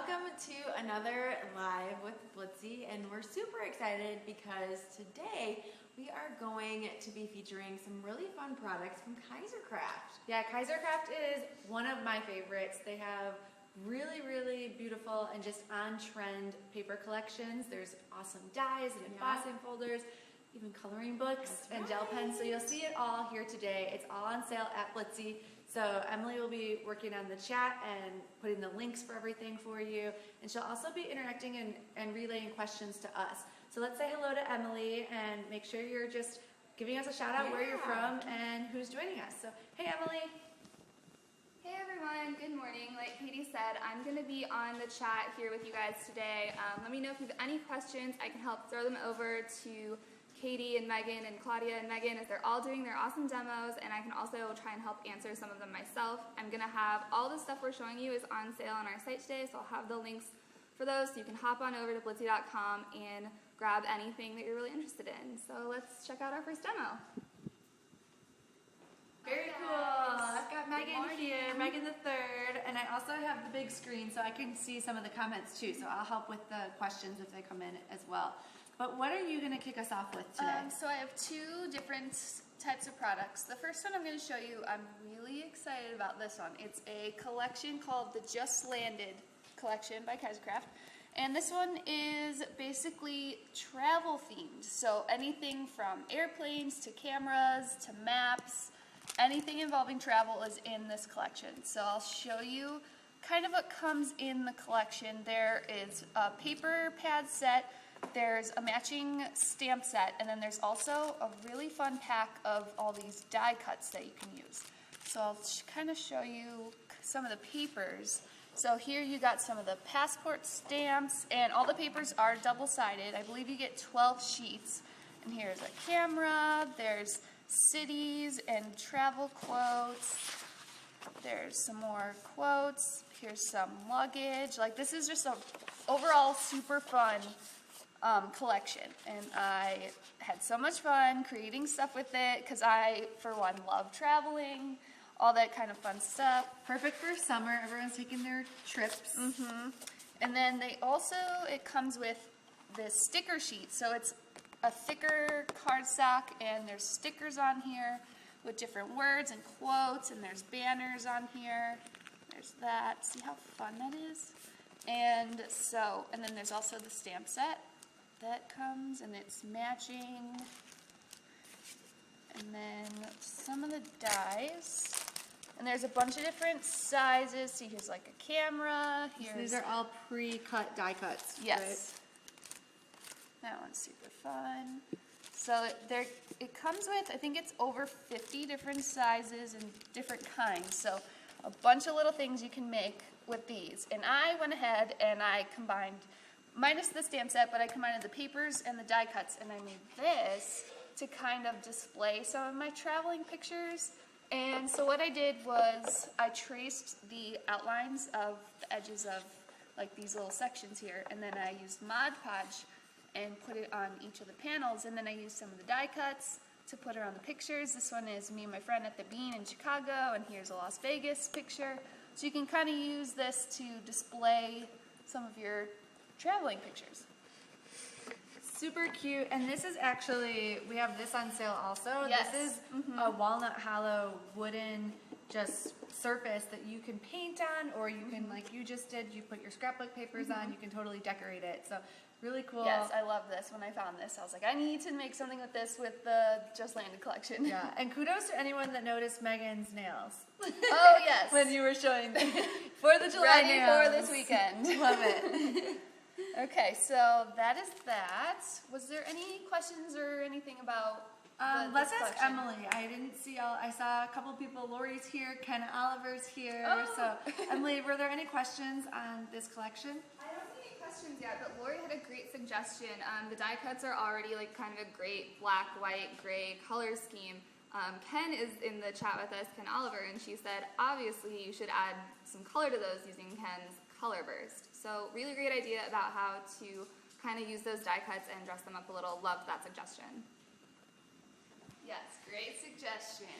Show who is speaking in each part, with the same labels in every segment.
Speaker 1: welcome to another Live with Blitsy, and we're super excited because today we are going to be featuring some really fun products from Kaisercraft.
Speaker 2: Yeah, Kaisercraft is one of my favorites. They have really beautiful and just on-trend paper collections. There's awesome dies and embossing folders, even coloring books and gel pens. So you'll see it all here today. It's all on sale at Blitsy. So Emily will be working on the chat and putting the links for everything for you. And she'll also be interacting and relaying questions to us. So let's say hello to Emily and make sure you're just giving us a shout out where you're from and who's joining us. So, hey Emily.
Speaker 3: Hey everyone, good morning. Like Katie said, I'm going to be on the chat here with you guys today. Let me know if you have any questions. I can help throw them over to Katie and Megan and Claudia and Megan as they're all doing their awesome demos, and I can also try and help answer some of them myself. I'm going to have all the stuff we're showing you is on sale on our site today, so I'll have the links for those so you can hop on over to blitsy.com and grab anything that you're really interested in. So let's check out our first demo.
Speaker 2: Very cool. I've got Megan here, Megan the third, and I also have the big screen so I can see some of the comments too, so I'll help with the questions if they come in as well. But what are you going to kick us off with today?
Speaker 4: So I have two different types of products. The first one I'm going to show you, I'm really excited about this one. It's a collection called the Just Landed collection by Kaisercraft. And this one is basically travel themed. So anything from airplanes to cameras to maps, anything involving travel is in this collection. So I'll show you kind of what comes in the collection. There is a paper pad set. There's a matching stamp set, and then there's also a really fun pack of all these die cuts that you can use. So I'll kind of show you some of the papers. So here you got some of the passport stamps, and all the papers are double-sided. I believe you get 12 sheets. And here's a camera, there's cities and travel quotes. There's some more quotes. Here's some luggage. Like, this is just a overall super fun collection, and I had so much fun creating stuff with it because I, for one, love traveling, all that kind of fun stuff.
Speaker 2: Perfect for summer. Everyone's taking their trips.
Speaker 4: And then they also, it comes with this sticker sheet, so it's a thicker cardstock, and there's stickers on here with different words and quotes, and there's banners on here. There's that. See how fun that is? And then there's also the stamp set that comes, and it's matching. And then some of the dies. And there's a bunch of different sizes. See, here's like a camera.
Speaker 2: So these are all pre-cut die cuts.
Speaker 4: Yes.
Speaker 2: Right?
Speaker 4: That one's super fun. So it comes with, I think it's over 50 different sizes and different kinds. So a bunch of little things you can make with these. And I went ahead and I combined, minus the stamp set, but I combined the papers and the die cuts, and I made this to kind of display some of my traveling pictures. And so what I did was I traced the outlines of the edges of like these little sections here, and then I used Mod Podge and put it on each of the panels, and then I used some of the die cuts to put around the pictures. This one is me and my friend at the Bean in Chicago, and here's a Las Vegas picture. So you can kind of use this to display some of your traveling pictures.
Speaker 2: Super cute. And this is actually, we have this on sale also.
Speaker 4: Yes.
Speaker 2: This is a walnut hollow wooden just surface that you can paint on, or you can, like you just did, you put your scrapbook papers on, you can totally decorate it. So really cool.
Speaker 4: Yes, I love this. When I found this, I was like, I need to make something with this with the Just Landed collection.
Speaker 2: Yeah, and kudos to anyone that noticed Megan's nails.
Speaker 4: Oh, yes.
Speaker 2: When you were showing them for the July
Speaker 4: Ready
Speaker 2: nails.
Speaker 4: for this weekend.
Speaker 2: Love it.
Speaker 4: Okay, so that is that. Was there any questions or anything about
Speaker 2: let's
Speaker 4: this
Speaker 2: ask
Speaker 4: collection?
Speaker 2: Emily. I didn't see I saw a couple people. Lori's here, Ken Oliver's here.
Speaker 4: Oh.
Speaker 2: So, Emily, were there any questions on this collection?
Speaker 3: I don't see any questions yet, but Lori had a great suggestion. The die cuts are already like kind of a great black, white, gray color scheme. Ken is in the chat with us, Ken Oliver, and she said, obviously you should add some color to those using Ken's Color Burst. So really great idea about how to kind of use those die cuts and dress them up a little. Loved that suggestion.
Speaker 4: Yes, great suggestion.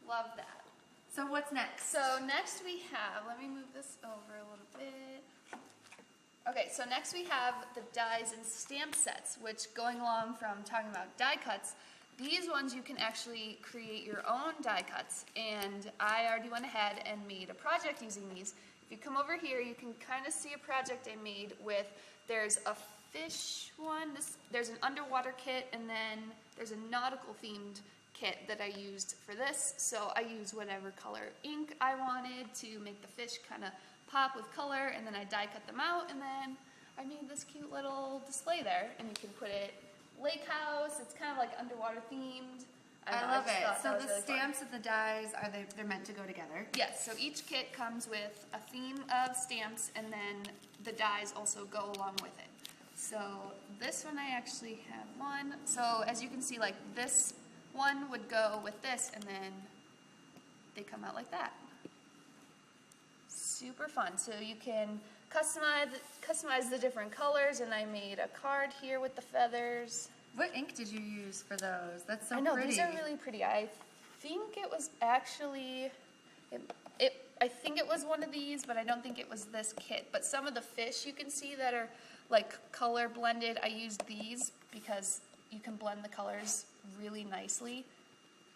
Speaker 4: Love that.
Speaker 2: So what's next?
Speaker 4: So next we have, let me move this over a little bit. Okay, so next we have the dies and stamp sets, which going along from talking about die cuts, these ones you can actually create your own die cuts, and I already went ahead and made a project using these. If you come over here, you can kind of see a project I made with, there's a fish one, there's an underwater kit, and then there's a nautical themed kit that I used for this. So I used whatever color ink I wanted to make the fish kind of pop with color, and then I die cut them out, and then I made this cute little display there, and you can put it lake house. It's kind of like underwater themed.
Speaker 2: I love it. So the
Speaker 4: really
Speaker 2: stamps and the dies, they're meant to go together?
Speaker 4: Yes, so each kit comes with a theme of stamps, and then the dies also go along with it. So this one I actually have one. So as you can see, like this one would go with this, and then they come out like that. Super fun. So you can customize the different colors, and I made a card here with the feathers.
Speaker 2: What ink did you use for those? That's so
Speaker 4: I know,
Speaker 2: pretty.
Speaker 4: these are really pretty. I think it was actually, I think it was one of these, but I don't think it was this kit. But some of the fish you can see that are like color blended, I used these because you can blend the colors really nicely.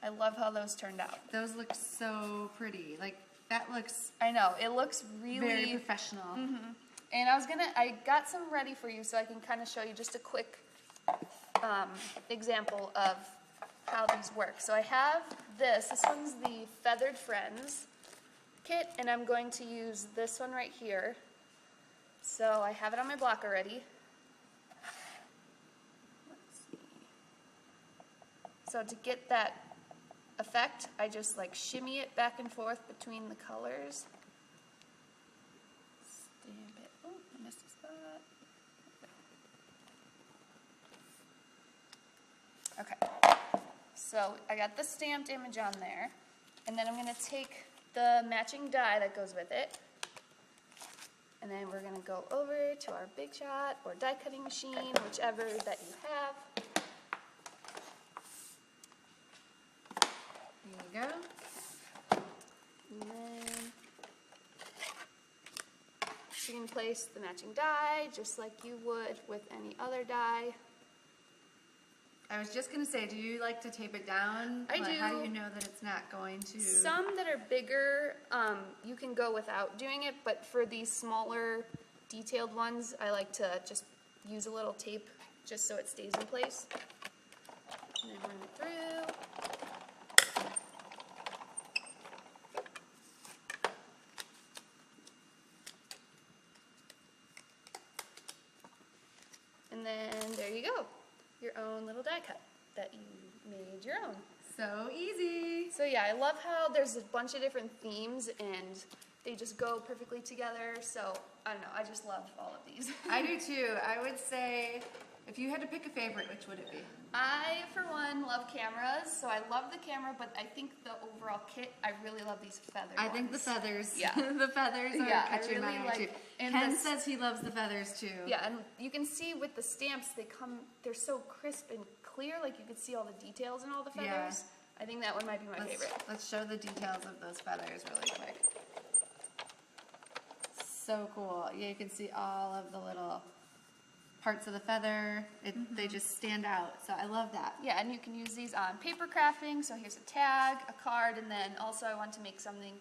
Speaker 4: I love how those turned out.
Speaker 2: Those look so pretty. Like, that looks
Speaker 4: I know, it looks really
Speaker 2: very professional.
Speaker 4: Mm-hmm. And I got some ready for you so I can kind of show you just a quick example of how these work. So I have this one's the Feathered Friends kit, and I'm going to use this one right here. So I have it on my block already. Let's see. So to get that effect, I just like shimmy it back and forth between the colors. Stamp it. Oh, I missed a spot. Okay. So I got the stamped image on there, and then I'm going to take the matching die that goes with it, and then we're going to go over to our Big Shot or die cutting machine, whichever that you have.
Speaker 2: There you go.
Speaker 4: And then you can place the matching die just like you would with any other die.
Speaker 2: I was just going to say, do you like to tape it down?
Speaker 4: I
Speaker 2: Like,
Speaker 4: do.
Speaker 2: How do you know that it's not going to...
Speaker 4: Some that are bigger, you can go without doing it, but for these smaller, detailed ones, I like to just use a little tape just so it stays in place. And then run it through. And then there you go. Your own little die cut that you made your own.
Speaker 2: So easy.
Speaker 4: So yeah, I love how there's a bunch of different themes and they just go perfectly together. So I don't know, I just love all of these.
Speaker 2: I do too. I would say, if you had to pick a favorite, which would it be?
Speaker 4: I, for one, love cameras. So I love the camera, but I think the overall kit, I really love these feather
Speaker 2: I think the
Speaker 4: ones.
Speaker 2: feathers.
Speaker 4: Yeah.
Speaker 2: The feathers are
Speaker 4: Yeah, I
Speaker 2: catching
Speaker 4: really
Speaker 2: my eye
Speaker 4: like-
Speaker 2: too.
Speaker 4: and
Speaker 2: Ken
Speaker 4: this-
Speaker 2: says he loves the feathers too.
Speaker 4: Yeah, and you can see with the stamps, they're so crisp and clear, like you can see all the details in all the feathers.
Speaker 2: Yeah.
Speaker 4: I think that one might be my favorite.
Speaker 2: Let's show the details of those feathers really quick. So cool. Yeah, you can see all of the little parts of the feather. They just stand out. So I love that.
Speaker 4: Yeah, and you can use these on paper crafting. So here's a tag, a card, and then also I want to make something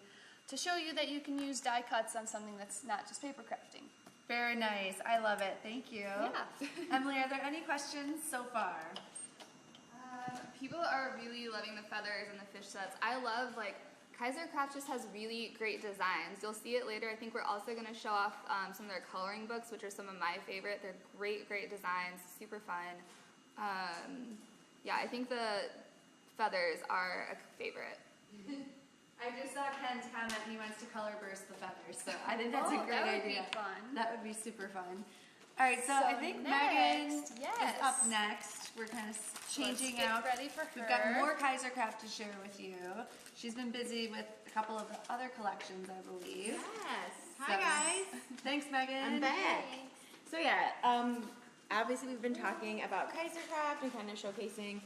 Speaker 4: to show you that you can use die cuts on something that's not just paper crafting.
Speaker 2: Very nice. I love it. Thank you.
Speaker 4: Yeah.
Speaker 2: Emily, are there any questions so far?
Speaker 3: People are really loving the feathers and the fish sets. I love, like, Kaisercraft just has really great designs. You'll see it later. I think we're also going to show off some of their coloring books, which are some of my favorite. They're great, great designs, super fun. Yeah, I think the feathers are a favorite.
Speaker 2: I just saw Ken's comment he wants to color burst the feathers, so I think that's a great
Speaker 4: that would
Speaker 2: idea.
Speaker 4: be fun.
Speaker 2: That would be super fun. All right, so I think
Speaker 4: next,
Speaker 2: Megan
Speaker 4: yes.
Speaker 2: is up next. We're kind of changing
Speaker 4: Let's get
Speaker 2: out.
Speaker 4: ready for
Speaker 2: We've got
Speaker 4: her.
Speaker 2: more Kaisercraft to share with you. She's been busy with a couple of the other collections, I believe.
Speaker 1: Yes.
Speaker 2: So-
Speaker 1: Hi guys.
Speaker 2: Thanks, Megan.
Speaker 1: I'm back. So yeah, obviously we've been talking about Kaisercraft and kind of showcasing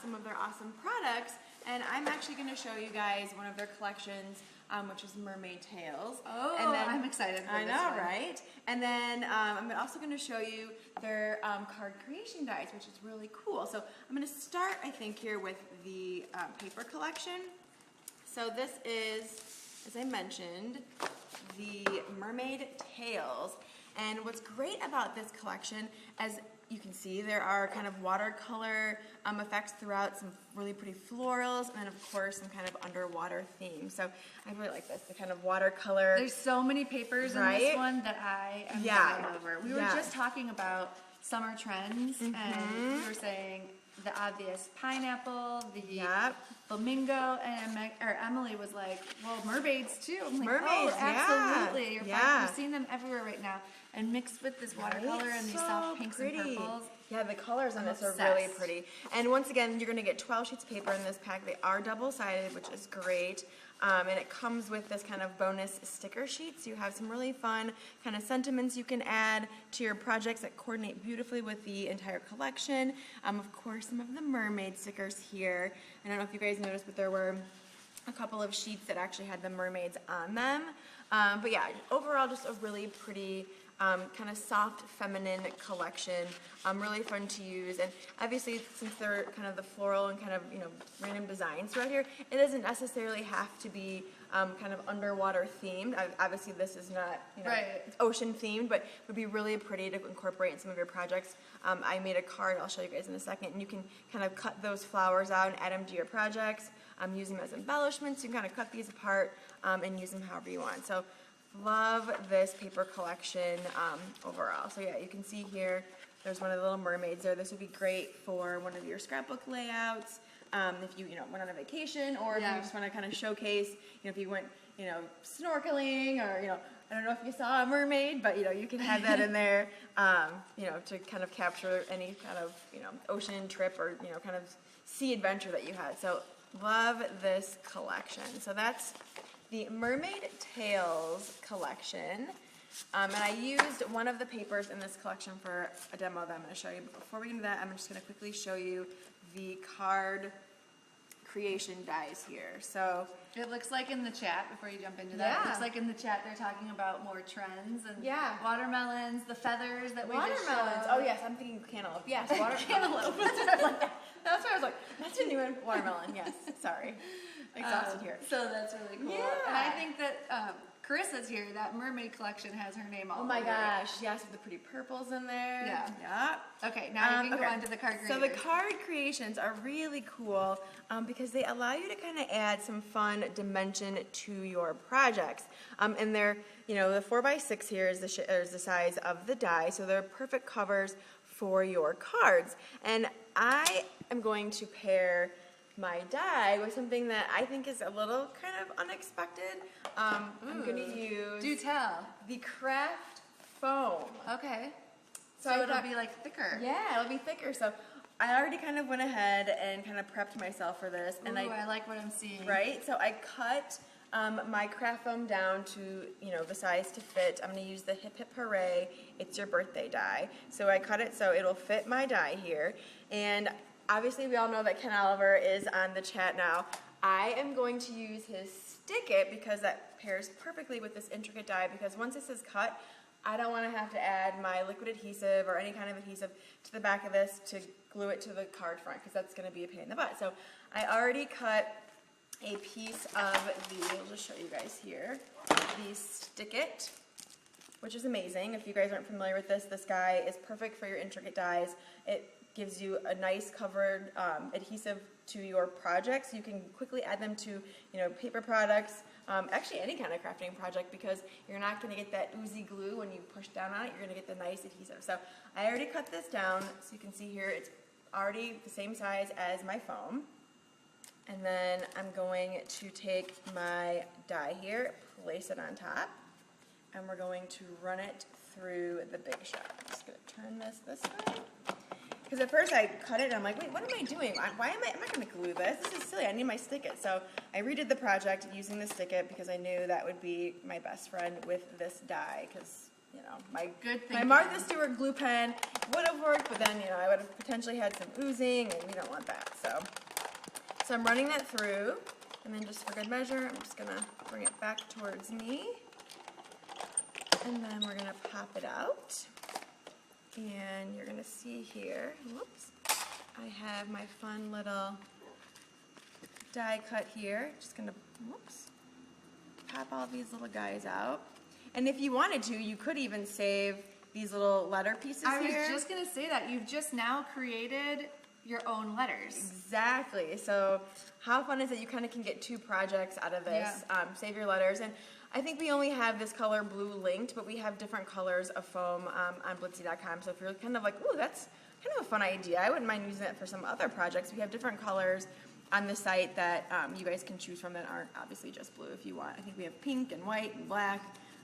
Speaker 1: some of their awesome products, and I'm actually going to show you guys one of their collections which is Mermaid Tails.
Speaker 2: Oh,
Speaker 1: and then,
Speaker 2: I'm excited for
Speaker 1: I
Speaker 2: this
Speaker 1: know,
Speaker 2: one.
Speaker 1: right? And then I'm also going to show you their card creation dies, which is really cool. So I'm going to start, I think, here with the paper collection. So this is, as I mentioned, the Mermaid Tails. And what's great about this collection, as you can see, there are kind of watercolor effects throughout, some really pretty florals, and then of course some kind of underwater theme. So I really like this, the kind of watercolor.
Speaker 2: There's so many papers in this one that I am going over. We were just talking about summer trends, and we were saying the obvious pineapple, the flamingo, and Emily was like, well, mermaids too. I'm like,
Speaker 1: Mermaids,
Speaker 2: oh, absolutely. You're
Speaker 1: yeah.
Speaker 2: You're seeing them everywhere right now. And mixed with this watercolor and these soft pinks and purples.
Speaker 1: Yeah, the colors on this are really pretty. And once again, you're going to get 12 sheets of paper in this pack. They are double-sided, which is great. And it comes with this kind of bonus sticker sheet. So you have some really fun kind of sentiments you can add to your projects that coordinate beautifully with the entire collection. Of course, some of the mermaid stickers here. I don't know if you guys noticed, but there were a couple of sheets that actually had the mermaids on them. But yeah, overall, just a really pretty kind of soft, feminine collection. Really fun to use. And obviously, since they're kind of the floral and kind of, you know, random designs throughout here, it doesn't necessarily have to be kind of underwater themed. Obviously, this is not, you know, it's ocean themed, but it would be really pretty to incorporate in some of your projects. I made a card, I'll show you guys in a second, and you can kind of cut those flowers out and add them to your projects. Use them as embellishments. You can kind of cut these apart and use them however you want. So love this paper collection overall. So yeah, you can see here, there's one of the little mermaids there. This would be great for one of your scrapbook layouts. If you went on a vacation, or if you just want to kind of showcase, if you went, snorkeling, or, I don't know if you saw a mermaid, but, you can have that in there, to kind of capture any kind of, ocean trip or, kind of sea adventure that you had. So love this collection. So that's the Mermaid Tails collection. And I used one of the papers in this collection for a demo that I'm going to show you. But before we get into that, I'm just going to quickly show you the card creation dies here. So
Speaker 2: it looks like in the chat, before you jump into that, it looks like in the chat they're talking about more trends and watermelons, the feathers that we just showed.
Speaker 1: Oh yes, I'm thinking cantaloupe. Yes, cantaloupe. That's what I was like. That's a new one. Watermelon. Yes. Sorry. Exhausted here.
Speaker 2: So that's really cool.
Speaker 1: Yeah.
Speaker 2: And I think that Carissa's here. That mermaid collection has her name all over it.
Speaker 1: Oh my gosh. Yes, with the pretty purples in there.
Speaker 2: Yeah. Okay, now you can go on to the card creators.
Speaker 1: So the card creations are really cool because they allow you to kind of add some fun dimension to your projects. And they're, the 4x6 here is the size of the die, so they're perfect covers for your cards. And I am going to pair my die with something that I think is a little kind of unexpected. I'm going to use
Speaker 2: do tell.
Speaker 1: The craft foam.
Speaker 2: Okay.
Speaker 1: So
Speaker 2: it'll be like thicker.
Speaker 1: Yeah, it'll be thicker. So I already kind of went ahead and kind of prepped myself for this. And
Speaker 2: I like what I'm seeing.
Speaker 1: Right? So I cut my craft foam down to, the size to fit. I'm going to use the Hip Hip Hooray, It's Your Birthday die. So I cut it so it'll fit my die here. And obviously we all know that Ken Oliver is on the chat now. I am going to use his Stick It because that pairs perfectly with this intricate die, because once this is cut, I don't want to have to add my liquid adhesive or any kind of adhesive to the back of this to glue it to the card front, because that's going to be a pain in the butt. So I already cut a piece of I'll just show you guys here, the Stick It, which is amazing. If you guys aren't familiar with this guy is perfect for your intricate dies. It gives you a nice covered adhesive to your projects. You can quickly add them to, paper products, actually any kind of crafting project, because you're not going to get that oozy glue when you push down on it. You're going to get the nice adhesive. So I already cut this down, so you can see here it's already the same size as my foam. And then I'm going to take my die here, place it on top, and we're going to run it through the Big Shot. I'm just going to turn this way. Because at first I cut it and I'm like, wait, what am I doing? I'm not going to glue this. This is silly. I need my Stick It. So I redid the project using the Stick It because I knew that would be my best friend with this die. Because, my Martha Stewart glue pen would have worked, but then, I would have potentially had some oozing, and we don't want that. So I'm running that through. And then just for good measure, I'm just gonna bring it back towards me. And then we're gonna pop it out. And you're gonna see here, whoops, I have my fun little die cut here. Just gonna, whoops, pop all these little guys out. And if you wanted to, you could even save these little letter pieces here.
Speaker 2: I was just gonna say that you've just now created your own letters.
Speaker 1: Exactly. So how fun is it? You kind of can get 2 projects out of this.
Speaker 2: Yeah.
Speaker 1: Save your letters. And I think we only have this color blue linked, but we have different colors of foam on Blitsy.com. So if you're kind of like, ooh, that's kind of a fun idea, I wouldn't mind using it for some other projects. We have different colors on the site that you guys can choose from that aren't obviously just blue if you want. I think we have pink and white and black.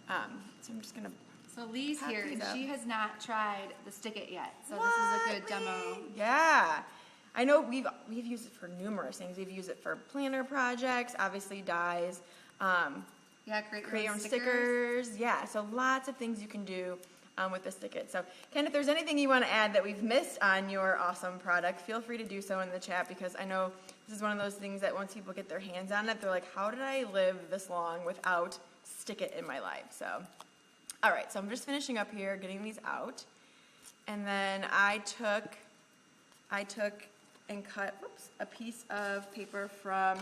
Speaker 1: So I'm just going to
Speaker 2: So Lee's
Speaker 1: pop
Speaker 2: here,
Speaker 1: these
Speaker 2: and
Speaker 1: up.
Speaker 2: she has not tried the Stick It yet. So this is a good demo.
Speaker 1: Yeah. I know we've used it for numerous things. We've used it for planner projects, obviously dies,
Speaker 2: Yeah,
Speaker 1: create your own stickers. Yeah, so lots of things you can do with the Stick It. So Ken, if there's anything you want to add that we've missed on your awesome product, feel free to do so in the chat, because I know this is one of those things that once people get their hands on it, they're like, how did I live this long without Stick It in my life? So, all right, so I'm just finishing up here, getting these out. And then I took and cut, whoops, a piece of paper from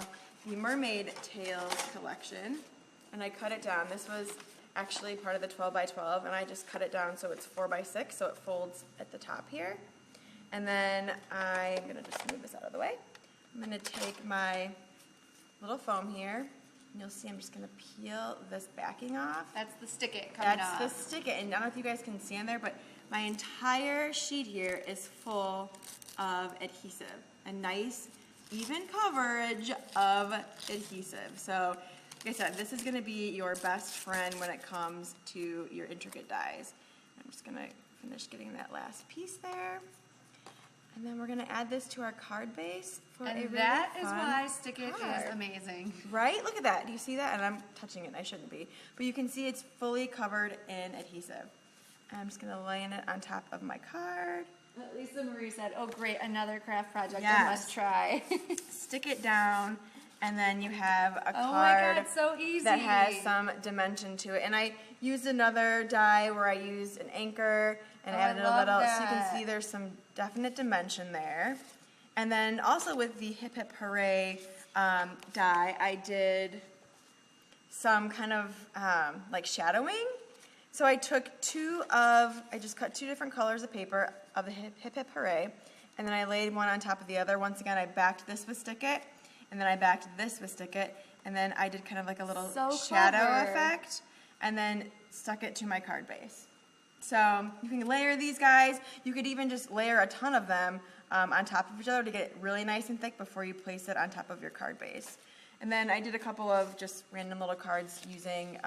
Speaker 1: the Mermaid Tails collection, and I cut it down. This was actually part of the 12 by 12, and I just cut it down so it's 4 by 6, so it folds at the top here. And then I'm gonna just move this out of the way. I'm gonna take my little foam here, and you'll see I'm just gonna peel this backing off.
Speaker 2: That's the Stick It coming off.
Speaker 1: That's the Stick It, and I don't know if you guys can see in there, but my entire sheet here is full of adhesive, a nice even coverage of adhesive. So like I said, this is going to be your best friend when it comes to your intricate dies. I'm just going to finish getting that last piece there, and then we're going to add this to our card base for a really
Speaker 2: that is
Speaker 1: fun
Speaker 2: why Stick It
Speaker 1: card.
Speaker 2: is amazing.
Speaker 1: Right? Look at that. Do you see that? And I'm touching it, and I shouldn't be. But you can see it's fully covered in adhesive. And I'm just going to lay it on top of my card.
Speaker 2: Lisa Marie said, oh great, another craft project
Speaker 1: Yes.
Speaker 2: I must try.
Speaker 1: Stick it down, and then you have a
Speaker 2: Oh my
Speaker 1: card
Speaker 2: God, so easy.
Speaker 1: that has some dimension to it. And I used another die where I used an anchor and
Speaker 2: Oh,
Speaker 1: added
Speaker 2: I
Speaker 1: a little,
Speaker 2: love
Speaker 1: so you can
Speaker 2: that.
Speaker 1: see there's some definite dimension there. And then also with the Hip Hip Hooray die, I did some kind of like shadowing. So I took I just cut 2 different colors of paper of the Hip Hip Hooray, and then I laid one on top of the other. Once again, I backed this with Stick It, and then I backed this with Stick It, and then I did kind of like a little
Speaker 2: So
Speaker 1: shadow
Speaker 2: clever.
Speaker 1: effect, and then stuck it to my card base. So you can layer these guys. You could even just layer a ton of them on top of each other to get it really nice and thick before you place it on top of your card base. And then I did a couple of just random little cards using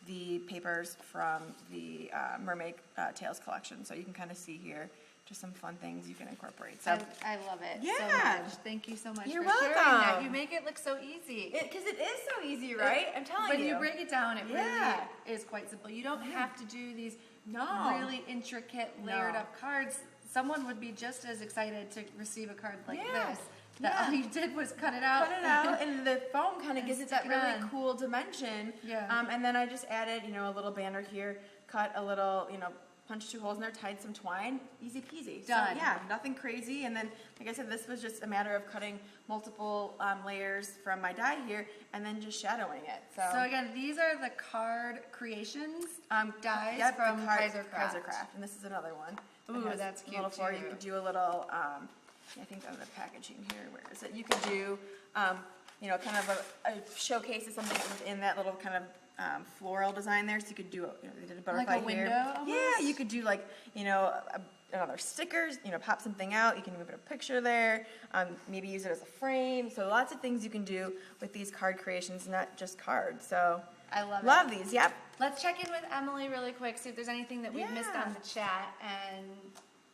Speaker 1: the papers from the Mermaid Tails collection. So you can kind of see here just some fun things you can incorporate. So
Speaker 2: I love it so
Speaker 1: Yeah.
Speaker 2: much. Thank you so much
Speaker 1: You're
Speaker 2: for sharing that.
Speaker 1: welcome.
Speaker 2: You make it look so easy.
Speaker 1: because it is so easy, right? I'm telling
Speaker 2: When
Speaker 1: you.
Speaker 2: you break it down, it
Speaker 1: Yeah.
Speaker 2: really is quite simple. You don't have to do these
Speaker 1: No.
Speaker 2: really intricate, layered
Speaker 1: No.
Speaker 2: up cards. Someone would be just as excited to receive a card like
Speaker 1: Yeah.
Speaker 2: this. That all you did was cut it out.
Speaker 1: Cut it out, and the foam kind of
Speaker 2: And
Speaker 1: gives it that
Speaker 2: stick it
Speaker 1: really
Speaker 2: on.
Speaker 1: cool dimension.
Speaker 2: Yeah.
Speaker 1: And then I just added, a little banner here, cut a little, punched 2 holes in there, tied some twine, easy peasy.
Speaker 2: Done.
Speaker 1: So, yeah, nothing crazy. And then, like I said, this was just a matter of cutting multiple layers from my die here, and then just shadowing it.
Speaker 2: So again, these are the card creations dies
Speaker 1: yep,
Speaker 2: from
Speaker 1: the
Speaker 2: Kaisercraft.
Speaker 1: and this is another one.
Speaker 2: Ooh,
Speaker 1: It has
Speaker 2: that's
Speaker 1: a little
Speaker 2: cute,
Speaker 1: floor. You
Speaker 2: too.
Speaker 1: could do a little, I think on the packaging here, where is it? You could do, kind of a showcase of something within that little kind of floral design there. So you could do, they did a butterfly
Speaker 2: Like a
Speaker 1: here.
Speaker 2: window almost?
Speaker 1: Yeah, you could do like, another stickers, pop something out. You can even put a picture there, maybe use it as a frame. So lots of things you can do with these card creations, not just cards. So
Speaker 2: I love it.
Speaker 1: love these, yep.
Speaker 2: Let's check in with Emily really quick, see if there's anything that we've missed
Speaker 1: Yeah.
Speaker 2: on the chat, and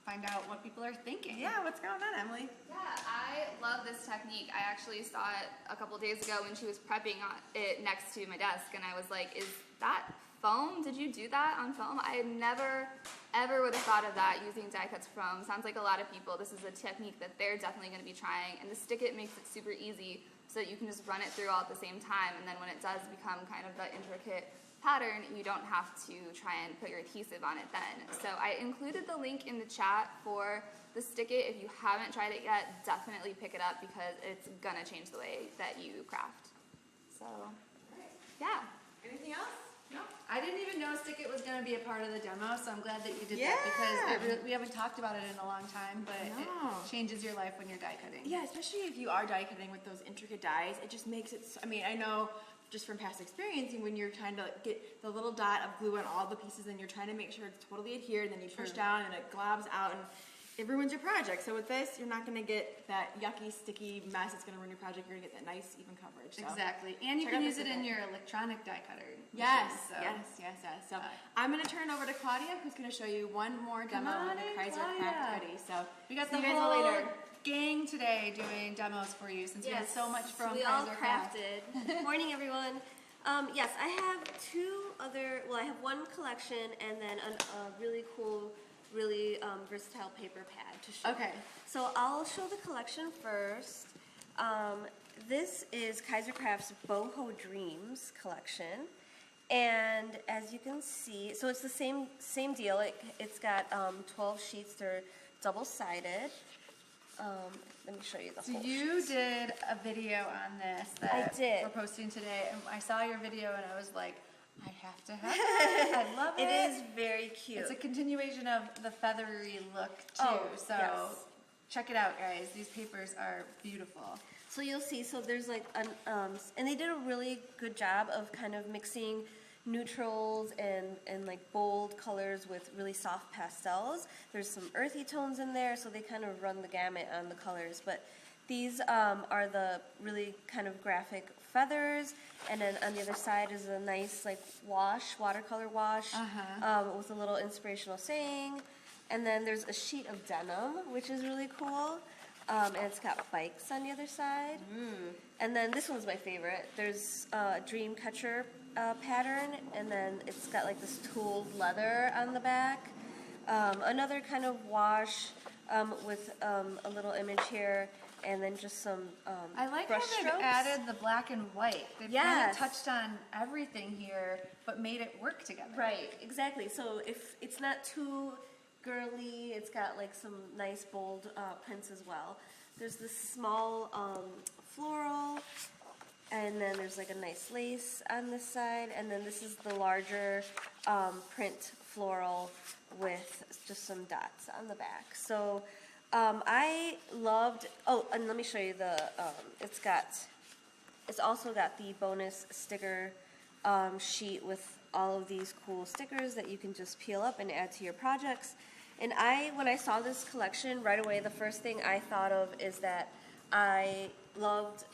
Speaker 2: find out what people are thinking.
Speaker 1: Yeah, what's going on, Emily?
Speaker 3: Yeah, I love this technique. I actually saw it a couple days ago when she was prepping it next to my desk, and I was like, is that foam? Did you do that on foam? I had never, ever would have thought of that using die cuts foam. Sounds like a lot of people, this is a technique that they're definitely going to be trying, and the Stick It makes it super easy so that you can just run it through all at the same time, and then when it does become kind of the intricate pattern, you don't have to try and put your adhesive on it then. So I included the link in the chat for the Stick It. If you haven't tried it yet, definitely pick it up because it's gonna change the way that you craft. So, yeah.
Speaker 1: Anything else?
Speaker 2: No, I didn't even know Stick It was going to be a part of the demo, so I'm glad that you did
Speaker 1: Yeah.
Speaker 2: that because we haven't talked about it in a long time, but it changes your life when you're die cutting.
Speaker 1: Yeah, especially if you are die cutting with those intricate dies, it just makes it, I mean, I know just from past experience, when you're trying to get the little dot of glue on all the pieces and you're trying to make sure it's totally adhered, then you push down and it globs out and it ruins your project. So with this, you're not going to get that yucky, sticky mess. It's going to ruin your project. You're going to get that nice, even coverage. So.
Speaker 2: Exactly. And you
Speaker 1: Check
Speaker 2: can
Speaker 1: out
Speaker 2: use
Speaker 1: the
Speaker 2: it in
Speaker 1: Stick It.
Speaker 2: your electronic die cutter.
Speaker 1: Yes,
Speaker 2: machine, so.
Speaker 1: yes. So I'm going to turn over to Claudia, who's going to show you one more demo with the Kaisercraft hoodie. So
Speaker 2: we got
Speaker 1: see
Speaker 2: the
Speaker 1: you guys
Speaker 2: whole
Speaker 1: later.
Speaker 2: gang today doing demos for you since we had so much from
Speaker 5: we all
Speaker 2: Kaisercraft.
Speaker 5: crafted. Morning, everyone. Yes, I have I have one collection and then a really cool, really versatile paper pad to show.
Speaker 2: Okay.
Speaker 5: So I'll show the collection first. This is Kaisercraft's Boho Dreams collection. And as you can see, so it's the same deal. It's got 12 sheets. They're double-sided. Let me show you the
Speaker 2: So
Speaker 5: whole
Speaker 2: you
Speaker 5: sheet.
Speaker 2: did a video on this that
Speaker 5: I did.
Speaker 2: we're posting today, and I saw your video and I was like, I have to have it. I love it.
Speaker 5: It is very cute.
Speaker 2: It's a continuation of the feathery look too.
Speaker 5: Oh,
Speaker 2: so
Speaker 5: yes.
Speaker 2: check it out, guys. These papers are beautiful.
Speaker 5: So you'll see, so there's like, and they did a really good job of kind of mixing neutrals and like bold colors with really soft pastels. There's some earthy tones in there, so they kind of run the gamut on the colors. But these are the really kind of graphic feathers, and then on the other side is a nice like watercolor wash with a little inspirational saying. And then there's a sheet of denim, which is really cool. And it's got bikes on the other side. And then this one's my favorite. There's a dream catcher pattern, and then it's got like this tooled leather on the back. Another kind of wash with a little image here, and then just some
Speaker 2: I like
Speaker 5: brush
Speaker 2: how they've
Speaker 5: strokes.
Speaker 2: added the black and white. They've kind
Speaker 5: Yes.
Speaker 2: of touched on everything here, but made it work together.
Speaker 5: Right, exactly. So if it's not too girly, it's got like some nice bold prints as well. There's this small floral, and then there's like a nice lace on this side, and then this is the larger print floral with just some dots on the back. So I loved, and let me show you the, it's also got the bonus sticker sheet with all of these cool stickers that you can just peel up and add to your projects. And when I saw this collection, right away the first thing I thought of is that I love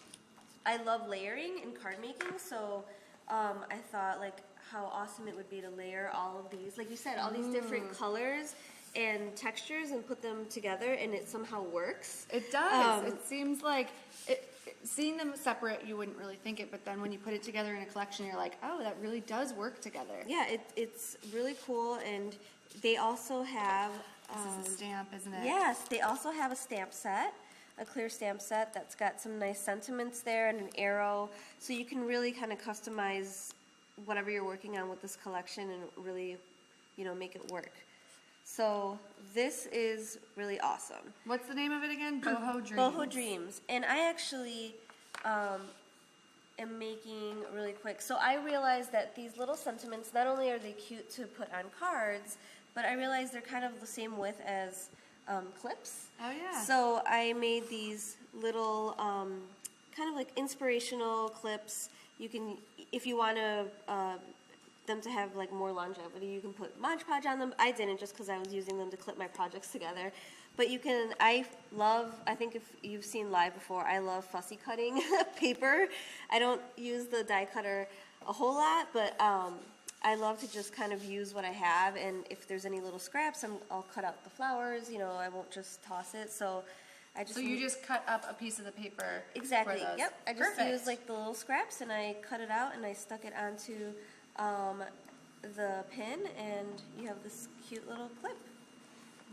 Speaker 5: layering and card making, so I thought like how awesome it would be to layer all of these, like you said, all these different colors and textures and put them together, and it somehow works.
Speaker 2: It does. It seems like seeing them separate, you wouldn't really think it, but then when you put it together in a collection, you're like, oh, that really does work together.
Speaker 5: Yeah, it's really cool, and they also have...
Speaker 2: This is a stamp, isn't it?
Speaker 5: Yes, they also have a stamp set, a clear stamp set that's got some nice sentiments there and an arrow, so you can really kind of customize whatever you're working on with this collection and really, make it work. So this is really awesome.
Speaker 2: What's the name of it again? Boho Dreams.
Speaker 5: Boho Dreams. And I actually am making really quick. So I realized that these little sentiments, not only are they cute to put on cards, but I realized they're kind of the same width as clips.
Speaker 2: Oh, yeah.
Speaker 5: So I made these little kind of like inspirational clips. You can, if you want to them to have like more longevity, you can put Mod Podge on them. I didn't, just because I was using them to clip my projects together. But you can, I think if you've seen live before, I love fussy cutting paper. I don't use the die cutter a whole lot, but I love to just kind of use what I have, and if there's any little scraps, I'll cut out the flowers, I won't just toss it. So you
Speaker 2: just cut up a piece of the paper.
Speaker 5: Exactly.
Speaker 2: For those.
Speaker 5: Yep. I just
Speaker 2: Perfect.
Speaker 5: used like the little scraps, and I cut it out and I stuck it onto the pin, and you have this cute little clip.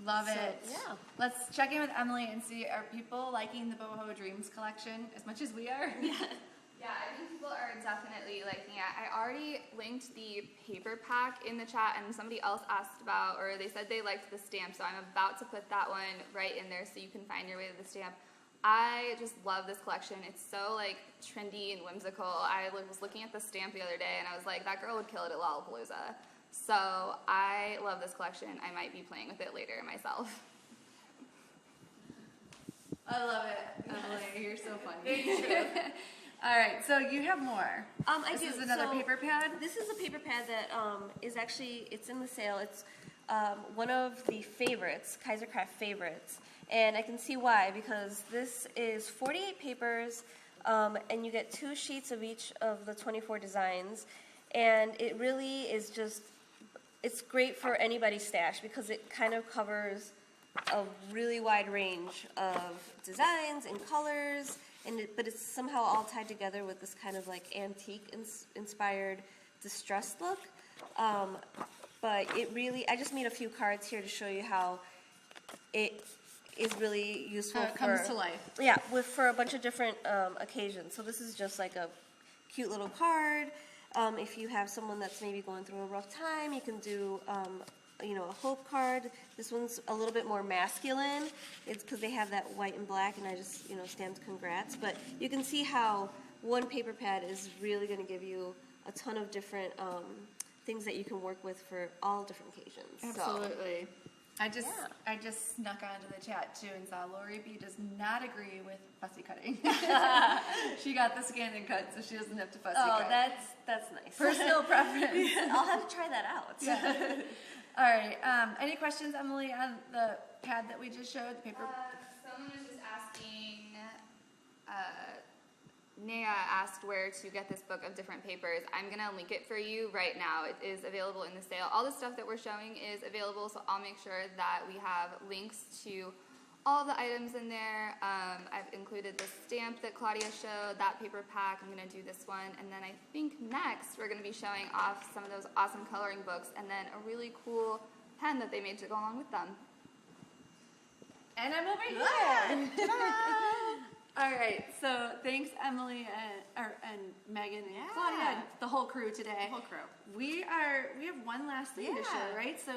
Speaker 2: Love it.
Speaker 5: Yeah.
Speaker 2: Let's check in with Emily and see, are people liking the Boho Dreams collection as much as we are?
Speaker 3: Yeah, I think people are definitely liking it. I already linked the paper pack in the chat, and somebody else asked about, or they said they liked the stamp, so I'm about to put that one right in there so you can find your way to the stamp. I just love this collection. It's so like trendy and whimsical. I was looking at the stamp the other day, and I was like, that girl would kill it at Lollapalooza. So I love this collection. I might be playing with it later myself.
Speaker 2: I love it, Emily. You're so funny. All right, so you have more.
Speaker 5: I do.
Speaker 2: This is another paper pad?
Speaker 5: This is a paper pad that is actually, it's in the sale. It's one of the favorites, Kaisercraft favorites. And I can see why, because this is 48 papers, and you get 2 sheets of each of the 24 designs. And it really is just, it's great for anybody's stash because it kind of covers a really wide range of designs and colors. But it's somehow all tied together with this kind of like antique inspired distressed look. But it really, I just made a few cards here to show you how it is really useful.
Speaker 2: How it comes to life.
Speaker 5: Yeah, for a bunch of different occasions. So this is just like a cute little card. If you have someone that's maybe going through a rough time, you can do a hope card. This one's a little bit more masculine. It's because they have that white and black, and I just, stamped congrats. But you can see how one paper pad is really going to give you a ton of different things that you can work with for all different occasions.
Speaker 2: Absolutely. I just snuck onto the chat too and saw Lori B does not agree with fussy cutting. She got the scan and cut, so she doesn't have to fussy cut.
Speaker 5: Oh, that's nice.
Speaker 2: Personal preference.
Speaker 5: I'll have to try that out.
Speaker 2: Yeah. All right. Any questions, Emily, on the pad that we just showed, the paper?
Speaker 3: Someone was just asking, Naya asked where to get this book of different papers. I'm going to link it for you right now. It is available in the sale. All the stuff that we're showing is available, so I'll make sure that we have links to all the items in there. I've included the stamp that Claudia showed, that paper pack. I'm going to do this one. And then I think next we're going to be showing off some of those awesome coloring books and then a really cool pen that they made to go along with them.
Speaker 2: And I'm over here. All right, so thanks, Emily and Megan and Claudia, and the whole crew today.
Speaker 1: The whole crew.
Speaker 2: We have one last thing to show, right? So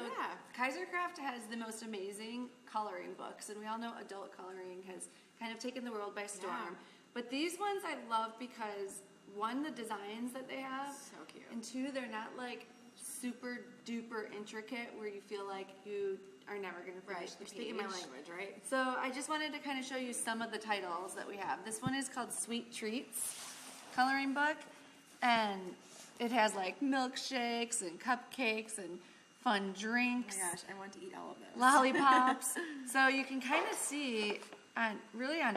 Speaker 2: Kaisercraft has the most amazing coloring books, and we all know adult coloring has kind of taken the world by storm. But these ones I love because, one, the designs that they have.
Speaker 1: So cute.
Speaker 2: And two, they're not like super duper intricate where you feel like you are never going to finish the page.
Speaker 1: Speaking my language, right?
Speaker 2: So I just wanted to kind of show you some of the titles that we have. This one is called Sweet Treats coloring book, and it has like milkshakes and cupcakes and fun drinks.
Speaker 1: Oh my gosh, I want to eat all of those.
Speaker 2: Lollipops. So you can kind of see on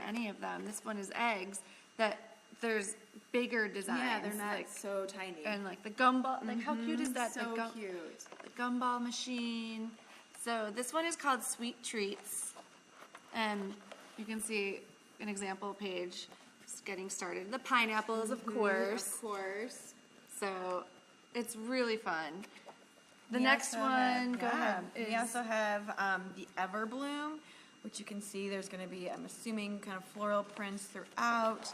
Speaker 2: any of them. This one is eggs, that there's bigger designs.
Speaker 1: Yeah, they're not
Speaker 2: like,
Speaker 1: so tiny.
Speaker 2: and like the gumball, like how cute is that?
Speaker 1: So cute.
Speaker 2: The gumball machine. So this one is called Sweet Treats, and you can see an example page just getting started. The pineapples, of course.
Speaker 1: Of course.
Speaker 2: So it's really fun. The next one, go ahead.
Speaker 1: We also have the Everbloom, which you can see there's going to be, I'm assuming, kind of floral prints throughout.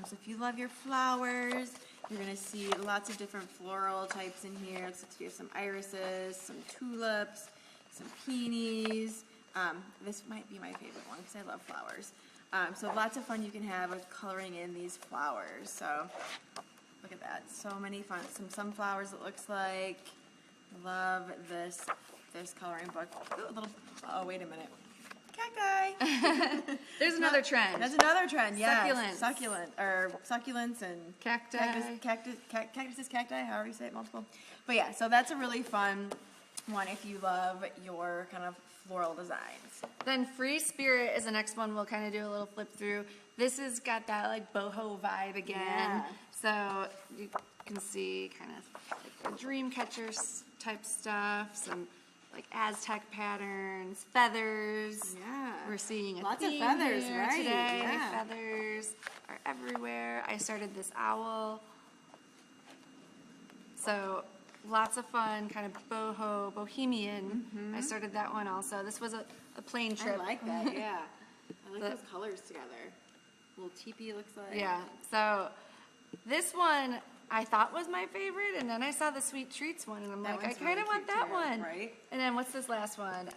Speaker 1: So if you love your flowers, you're going to see lots of different floral types in here. So we have some irises, some tulips, some peonies. This might be my favorite one because I love flowers. So lots of fun you can have with coloring in these flowers. So look at that. So many fun. Some sunflowers, it looks like. Love this coloring book. Ooh, oh, wait a minute. Cacti.
Speaker 2: There's another trend.
Speaker 1: There's another trend, yeah.
Speaker 2: Succulents.
Speaker 1: Succulents and
Speaker 2: Cacti.
Speaker 1: Cactuses, cacti, however you say it, multiple. But yeah, so that's a really fun one if you love your kind of floral designs.
Speaker 2: Then Free Spirit is the next one we'll kind of do a little flip through. This has got that like boho vibe again.
Speaker 1: Yeah.
Speaker 2: So you can see kind of like a dream catcher type stuff, some like Aztec patterns, feathers.
Speaker 1: Yeah.
Speaker 2: We're seeing a
Speaker 1: Lots of
Speaker 2: theme
Speaker 1: feathers,
Speaker 2: here
Speaker 1: right?
Speaker 2: today.
Speaker 1: Yeah.
Speaker 2: Feathers are everywhere. I started this owl. So lots of fun, kind of bohemian. I started that one also. This was a plane trip.
Speaker 1: I like that, yeah. I like those colors together. Little teepee looks like.
Speaker 2: Yeah, so this one I thought was my favorite, and then I saw the Sweet Treats one, and I'm
Speaker 1: That
Speaker 2: like, I
Speaker 1: one's
Speaker 2: kind of
Speaker 1: really
Speaker 2: want
Speaker 1: cute
Speaker 2: that
Speaker 1: too,
Speaker 2: one.
Speaker 1: right?
Speaker 2: And then what's this last one?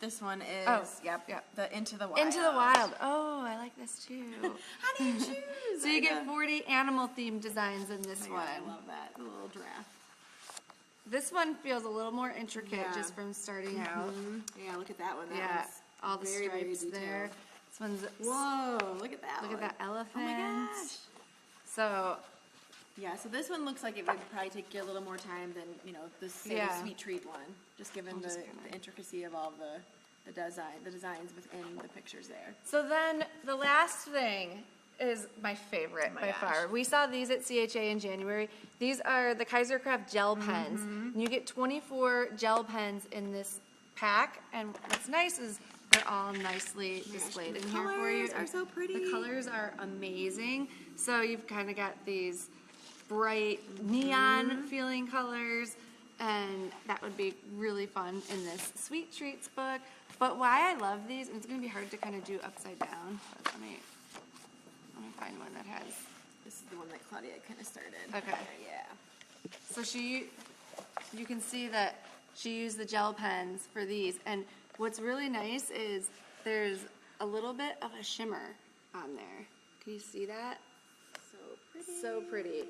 Speaker 1: This one is,
Speaker 2: Oh, yep.
Speaker 1: the Into the Wild.
Speaker 2: Into the Wild. Oh, I like this too.
Speaker 1: How do you choose?
Speaker 2: So you get 40 animal-themed designs in this one.
Speaker 1: I love that, the little giraffe.
Speaker 2: This one feels a little more intricate
Speaker 1: Yeah.
Speaker 2: just from starting out.
Speaker 1: Yeah, look at that one. That
Speaker 2: Yeah,
Speaker 1: one's
Speaker 2: all the
Speaker 1: very, very
Speaker 2: stripes there.
Speaker 1: detailed.
Speaker 2: This one's
Speaker 1: Whoa, look at that
Speaker 2: look
Speaker 1: one.
Speaker 2: at that elephant.
Speaker 1: Oh my gosh.
Speaker 2: So
Speaker 1: Yeah, so this one looks like it would probably take you a little more time than, you know, the Sweet Treat one, just given the intricacy of all the designs within the pictures there.
Speaker 2: So then the last thing is my favorite by far. We saw these at CHA in January. These are the Kaisercraft gel pens. And you get 24 gel pens in this pack. And what's nice is they're all nicely displayed in here for you.
Speaker 1: The colors are so pretty.
Speaker 2: The colors are amazing. So you've kind of got these bright neon feeling colors. And that would be really fun in this Sweet Treats book. But why I love these, and it's going to be hard to kind of do upside down. But let me find one that has.
Speaker 1: This is the one that Claudia kind of started.
Speaker 2: Okay.
Speaker 1: Yeah.
Speaker 2: So you can see that she used the gel pens for these. And what's really nice is there's a little bit of a shimmer on there. Can you see that?
Speaker 1: So pretty.
Speaker 2: So pretty.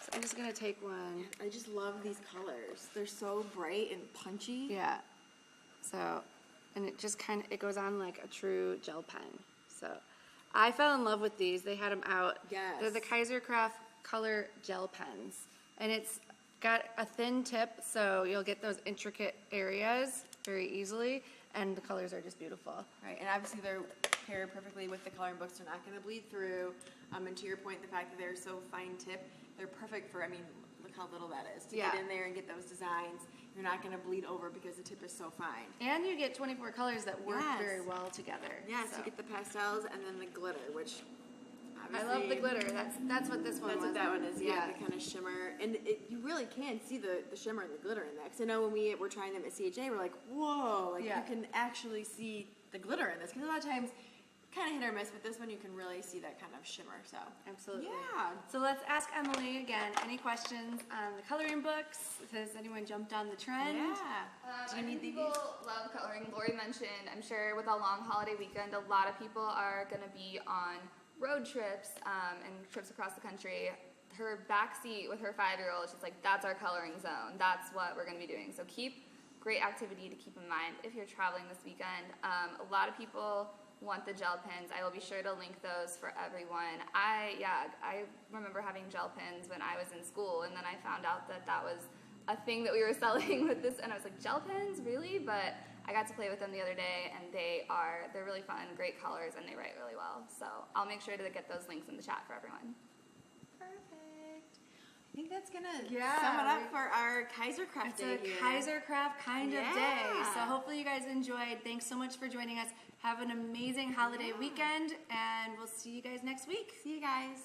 Speaker 2: So I'm just going to take one.
Speaker 1: I just love these colors. They're so bright and punchy.
Speaker 2: Yeah. So, and it just kind of, it goes on like a true gel pen. So I fell in love with these. They had them out.
Speaker 1: Yes.
Speaker 2: They're the Kaisercraft color gel pens. And it's got a thin tip, so you'll get those intricate areas very easily. And the colors are just beautiful.
Speaker 1: Right, and obviously they're paired perfectly with the coloring books. They're not going to bleed through. And to your point, the fact that they're so fine tip, they're perfect for, I mean, look how little that is. To get in there and get those designs, you're not going to bleed over because the tip is so fine.
Speaker 2: And you get 24 colors that work
Speaker 1: Yes.
Speaker 2: very well together.
Speaker 1: Yes,
Speaker 2: so.
Speaker 1: you get the pastels and then the glitter, which
Speaker 2: I love the glitter. That's what this one
Speaker 1: That's
Speaker 2: was.
Speaker 1: what that one is, yeah, the kind of shimmer. And you really can see the shimmer and the glitter in that. Because I know when we were trying them at CHA, we're like, whoa, like you can actually see the glitter in this. Because a lot of times, kind of hit or miss, but this one you can really see that kind of shimmer, so.
Speaker 2: Absolutely.
Speaker 1: Yeah.
Speaker 2: So let's ask Emily again, any questions on the coloring books? Has anyone jumped on the trend?
Speaker 1: Yeah. Do you
Speaker 3: I
Speaker 1: need
Speaker 3: think
Speaker 1: these?
Speaker 3: people love coloring. Lori mentioned, I'm sure with a long holiday weekend, a lot of people are going to be on road trips and trips across the country. Her backseat with her 5-year-old, she's like, that's our coloring zone. That's what we're going to be doing. So great activity to keep in mind if you're traveling this weekend. A lot of people want the gel pens. I will be sure to link those for everyone. I remember having gel pens when I was in school, and then I found out that was a thing that we were selling with this, and I was like, gel pens, really? But I got to play with them the other day, and they're really fun, great colors, and they write really well. So I'll make sure to get those links in the chat for everyone.
Speaker 1: Perfect. I think that's going to sum it up for our Kaisercraft day
Speaker 2: It's a
Speaker 1: here.
Speaker 2: Kaisercraft kind of day.
Speaker 1: Yeah.
Speaker 2: So hopefully you guys enjoyed. Thanks so much for joining us. Have an amazing holiday weekend, and we'll see you guys next week.
Speaker 1: See you guys.